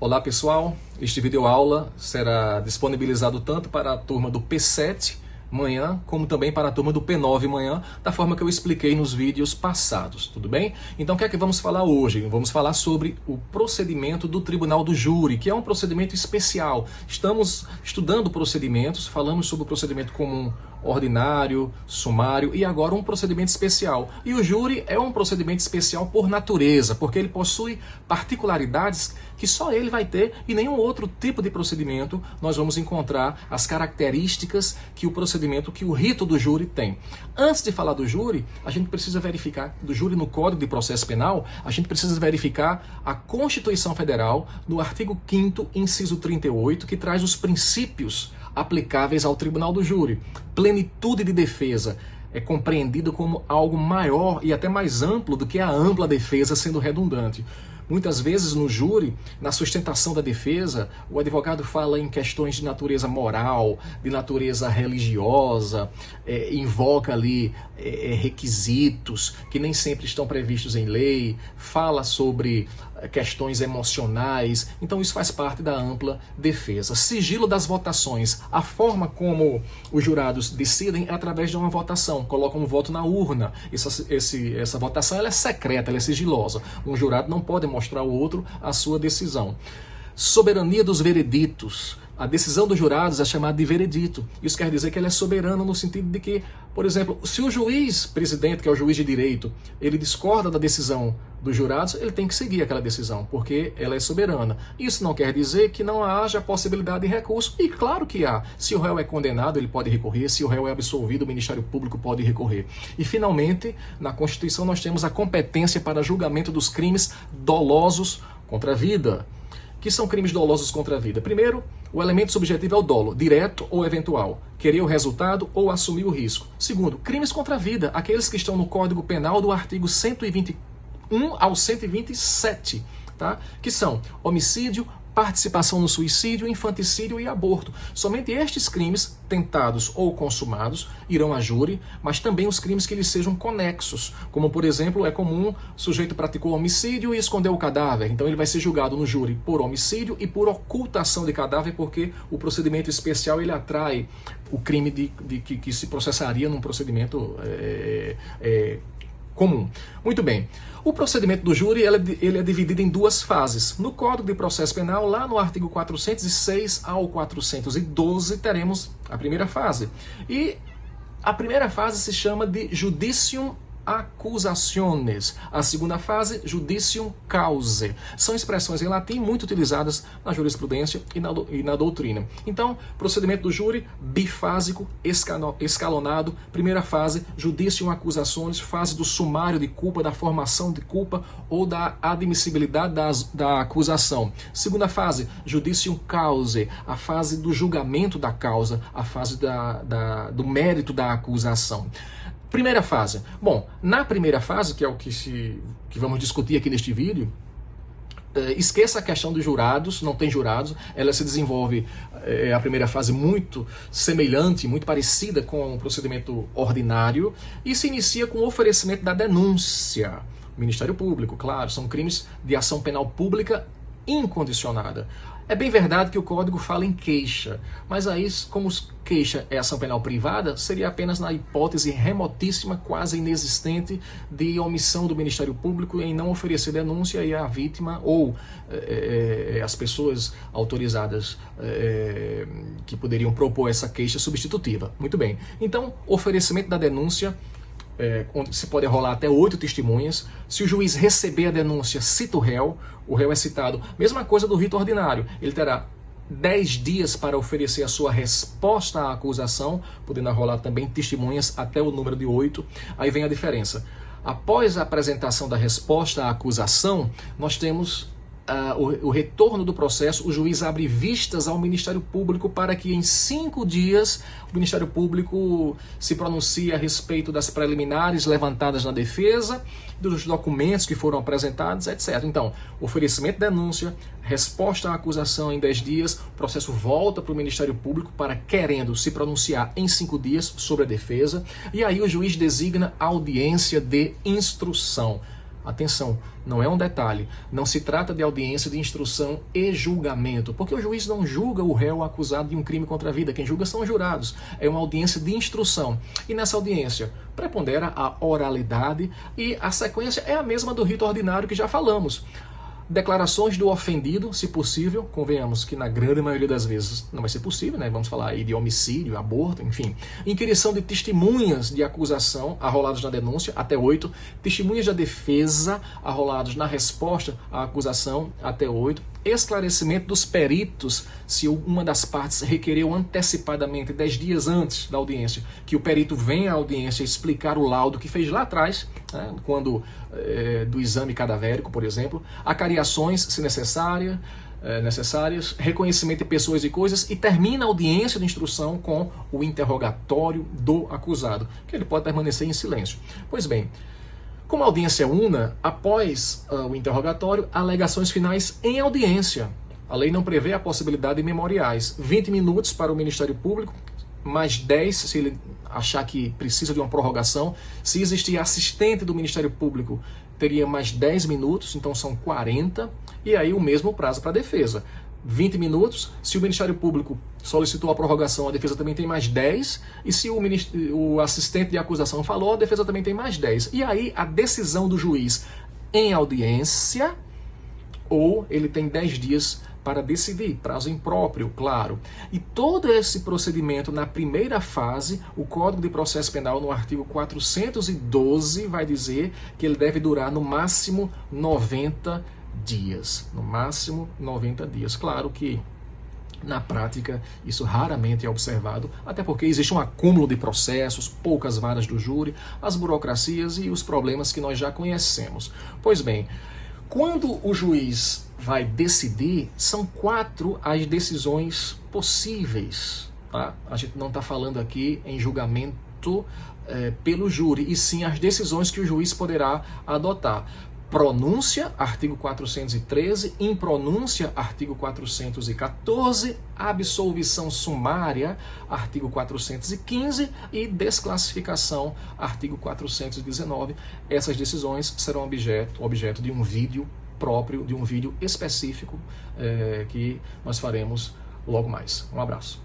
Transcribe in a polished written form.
Olá pessoal, este videoaula será disponibilizado tanto para a turma do P7 manhã, como também para a turma do P9 manhã, da forma que eu expliquei nos vídeos passados, tudo bem? Então o que é que vamos falar hoje? Vamos falar sobre o procedimento do Tribunal do Júri, que é um procedimento especial. Estamos estudando procedimentos, falamos sobre o procedimento comum ordinário, sumário e agora um procedimento especial. E o júri é um procedimento especial por natureza, porque ele possui particularidades que só ele vai ter e nenhum outro tipo de procedimento nós vamos encontrar as características que o procedimento, que o rito do júri tem. Antes de falar do júri, a gente precisa verificar, do júri no Código de Processo Penal, a gente precisa verificar a Constituição Federal no artigo 5º, inciso 38, que traz os princípios aplicáveis ao Tribunal do Júri. Plenitude de defesa é compreendido como algo maior e até mais amplo do que a ampla defesa, sendo redundante. Muitas vezes no júri, na sustentação da defesa, o advogado fala em questões de natureza moral, de natureza religiosa, invoca ali requisitos que nem sempre estão previstos em lei, fala sobre questões emocionais, então isso faz parte da ampla defesa. Sigilo das votações, a forma como os jurados decidem é através de uma votação, colocam um voto na urna, essa votação ela é secreta, ela é sigilosa, um jurado não pode mostrar ao outro a sua decisão. Soberania dos vereditos. A decisão dos jurados é chamada de veredito. Isso quer dizer que ele é soberano no sentido de que, por exemplo, se o juiz presidente, que é o juiz de direito, ele discorda da decisão dos jurados, ele tem que seguir aquela decisão, porque ela é soberana. Isso não quer dizer que não haja possibilidade de recurso. E claro que há. Se o réu é condenado, ele pode recorrer. Se o réu é absolvido, o Ministério Público pode recorrer. E, finalmente, na Constituição nós temos a competência para julgamento dos crimes dolosos contra a vida. Que são crimes dolosos contra a vida? Primeiro, o elemento subjetivo é o dolo, direto ou eventual, querer o resultado ou assumir o risco. Segundo, crimes contra a vida, aqueles que estão no Código Penal do artigo 121 ao 127, tá? Que são homicídio, participação no suicídio, infanticídio e aborto. Somente estes crimes, tentados ou consumados, irão a júri, mas também os crimes que lhes sejam conexos, como, por exemplo, é comum o sujeito praticou homicídio e escondeu o cadáver, então ele vai ser julgado no júri por homicídio e por ocultação de cadáver, porque o procedimento especial ele atrai o crime que se processaria num procedimento comum. Muito bem. O procedimento do júri ele é dividido em duas fases. No Código de Processo Penal, lá no artigo 406 ao 412, teremos a primeira fase. E a primeira fase se chama de Judicium Accusationes. A segunda fase, Judicium Causae. São expressões em latim muito utilizadas na jurisprudência e na doutrina. Então, procedimento do júri, bifásico, escalonado. Primeira fase, Judicium Accusationes, fase do sumário de culpa, da formação de culpa ou da admissibilidade da acusação. Segunda fase, Judicium Causae, a fase do julgamento da causa, a fase do mérito da acusação. Primeira fase. Bom, na primeira fase, que é o que vamos discutir aqui neste vídeo, esqueça a questão dos jurados, não tem jurados, ela se desenvolve, a primeira fase, muito semelhante, muito parecida com o procedimento ordinário, e se inicia com o oferecimento da denúncia. Ministério Público, claro, são crimes de ação penal pública incondicionada. É bem verdade que o Código fala em queixa, mas aí, como queixa é ação penal privada, seria apenas na hipótese remotíssima, quase inexistente, de omissão do Ministério Público em não oferecer denúncia e a vítima ou as pessoas autorizadas que poderiam propor essa queixa substitutiva. Muito bem. Então, oferecimento da denúncia, onde se pode rolar até 8 testemunhas. Se o juiz receber a denúncia, cita o réu é citado. Mesma coisa do rito ordinário, ele terá 10 dias para oferecer a sua resposta à acusação, podendo rolar também testemunhas até o número de 8. Aí vem a diferença. Após a apresentação da resposta à acusação, nós temos o retorno do processo. O juiz abre vistas ao Ministério Público para que em 5 dias o Ministério Público se pronuncie a respeito das preliminares levantadas na defesa, dos documentos que foram apresentados, etc. Então, oferecimento de denúncia, resposta à acusação em 10 dias, o processo volta para o Ministério Público para, querendo se pronunciar em 5 dias sobre a defesa, e aí o juiz designa audiência de instrução. Atenção, não é um detalhe, não se trata de audiência de instrução e julgamento, porque o juiz não julga o réu acusado de um crime contra a vida, quem julga são os jurados. É uma audiência de instrução. E nessa audiência prepondera a oralidade e a sequência é a mesma do rito ordinário que já falamos. Declarações do ofendido, se possível, convenhamos que na grande maioria das vezes não vai ser possível, né? Vamos falar aí de homicídio, aborto, enfim. Inquirição de testemunhas de acusação arrolados na denúncia, até 8. Testemunhas da defesa arrolados na resposta à acusação, até 8. Esclarecimento dos peritos, se uma das partes requereu antecipadamente, 10 dias antes da audiência, que o perito venha à audiência explicar o laudo que fez lá atrás, né, do exame cadavérico, por exemplo, acariações, se necessárias, reconhecimento de pessoas e coisas, e termina a audiência de instrução com o interrogatório do acusado, que ele pode permanecer em silêncio. Pois bem, como a audiência é una, após o interrogatório, alegações finais em audiência. A lei não prevê a possibilidade de memoriais. 20 minutos para o Ministério Público, mais 10 se ele achar que precisa de uma prorrogação. Se existir assistente do Ministério Público, teria mais 10 minutos, então são 40. E aí o mesmo prazo para a defesa. 20 minutos, se o Ministério Público solicitou a prorrogação, a defesa também tem mais 10, e se o assistente de acusação falou, a defesa também tem mais 10. E aí a decisão do juiz em audiência, ou ele tem 10 dias para decidir, prazo impróprio, claro. E todo esse procedimento na primeira fase, o Código de Processo Penal no artigo 412 vai dizer que ele deve durar no máximo 90 dias, no máximo 90 dias. Claro que na prática isso raramente é observado, até porque existe um acúmulo de processos, poucas varas do júri, as burocracias e os problemas que nós já conhecemos. Pois bem, quando o juiz vai decidir, são 4 as decisões possíveis, tá? A gente não está falando aqui em julgamento pelo júri, e sim as decisões que o juiz poderá adotar. Pronúncia, artigo 413, impronúncia, artigo 414, absolvição sumária, artigo 415 e desclassificação, artigo 419. Essas decisões serão objeto de um vídeo próprio, de um vídeo específico que nós faremos logo mais. Um abraço.